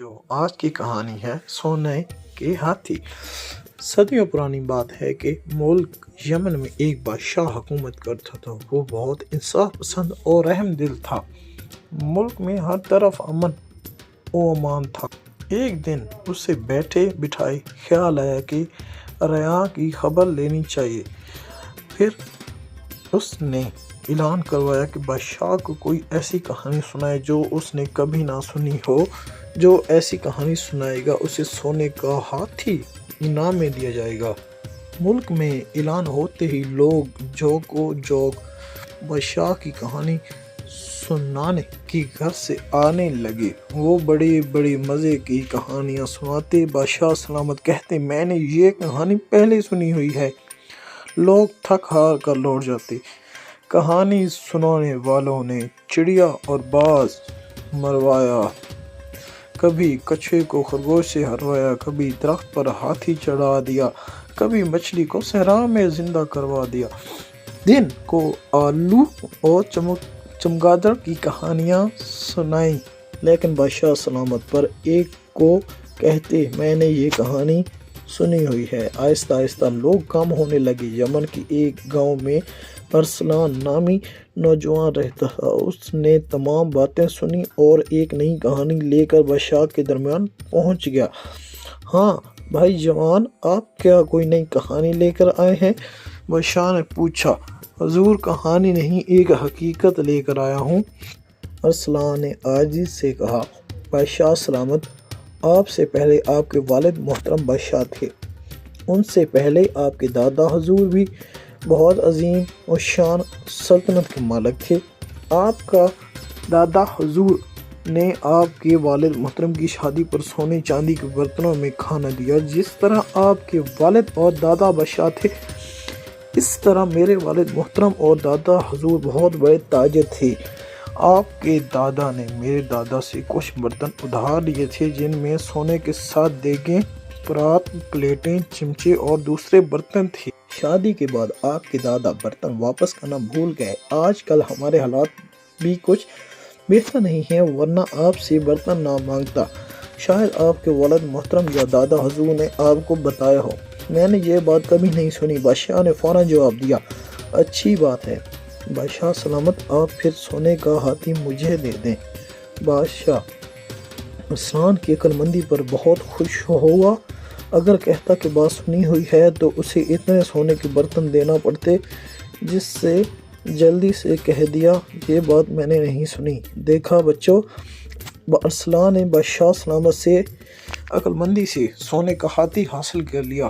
جو آج کی کہانی ہے سونے کے ہاتھی۔ صدیوں پرانی بات ہے کہ ملک یمن میں ایک بادشاہ حکومت کرتا تھا۔ وہ بہت انصاف پسند اور رحم دل تھا۔ ملک میں ہر طرف امن و امان تھا۔ ایک دن اسے بیٹھے بٹھائے خیال آیا کہ رعایا کی خبر لینی چاہیے۔ پھر اس نے اعلان کروایا کہ بادشاہ کو کوئی ایسی کہانی سنائے جو اس نے کبھی نہ سنی ہو۔ جو ایسی کہانی سنائے گا اسے سونے کا ہاتھی انعام میں دیا جائے گا۔ ملک میں اعلان ہوتے ہی لوگ جوق و جوق بادشاہ کی کہانی سنانے کے گھر سے آنے لگے۔ وہ بڑی بڑی مزے کی کہانیاں سناتے۔ بادشاہ سلامت کہتے، میں نے یہ کہانی پہلے سنی ہوئی ہے۔ لوگ تھک ہار کر لوٹ جاتے۔ کہانی سنانے والوں نے چڑیا اور باز مروایا، کبھی کچھوے کو خرگوش سے ہروایا، کبھی درخت پر ہاتھی چڑھا دیا، کبھی مچھلی کو صحرا میں زندہ کروا دیا۔ دن کو آلو اور چمگادڑ کی کہانیاں سنائیں، لیکن بادشاہ سلامت پر ایک کو کہتے، میں نے یہ کہانی سنی ہوئی ہے۔ آہستہ آہستہ لوگ کم ہونے لگے۔ یمن کے ایک گاؤں میں ارسلان نامی نوجوان رہتا تھا۔ اس نے تمام باتیں سنی اور ایک نئی کہانی لے کر بادشاہ کے درمیان پہنچ گیا۔ ہاں بھائی جوان، آپ کیا کوئی نئی کہانی لے کر آئے ہیں؟ بادشاہ نے پوچھا۔ حضور، کہانی نہیں، ایک حقیقت لے کر آیا ہوں۔ ارسلان نے عاجزی سے کہا۔ بادشاہ سلامت، آپ سے پہلے آپ کے والد محترم بادشاہ تھے۔ ان سے پہلے آپ کے دادا حضور بھی بہت عظیم و شان سلطنت کے مالک تھے۔ آپ کا دادا حضور نے آپ کے والد محترم کی شادی پر سونے چاندی کے برتنوں میں کھانا دیا۔ جس طرح آپ کے والد اور دادا بادشاہ تھے، اس طرح میرے والد محترم اور دادا حضور بہت بڑے تاجر تھے۔ آپ کے دادا نے میرے دادا سے کچھ برتن ادھار لیے تھے، جن میں سونے کے ساتھ دیگیں، پرات، پلیٹیں، چمچے اور دوسرے برتن تھے۔ شادی کے بعد آپ کے دادا برتن واپس کرنا بھول گئے۔ آج کل ہمارے حالات بھی کچھ بہتر نہیں ہیں، ورنہ آپ سے برتن نہ مانگتا۔ شاید آپ کے والد محترم یا دادا حضور نے آپ کو بتایا ہو۔ میں نے یہ بات کبھی نہیں سنی۔ بادشاہ نے فوراً جواب دیا، اچھی بات ہے بادشاہ سلامت، آپ پھر سونے کا ہاتھی مجھے دے دیں۔ بادشاہ ارسلان کی عقل مندی پر بہت خوش ہوا۔ اگر کہتا کہ بات سنی ہوئی ہے تو اسے اتنے سونے کے برتن دینا پڑتے، جس سے جلدی سے کہہ دیا، یہ بات میں نے نہیں سنی۔ دیکھا بچوں، ارسلان نے بادشاہ سلامت سے عقل مندی سے سونے کا ہاتھی حاصل کر لیا۔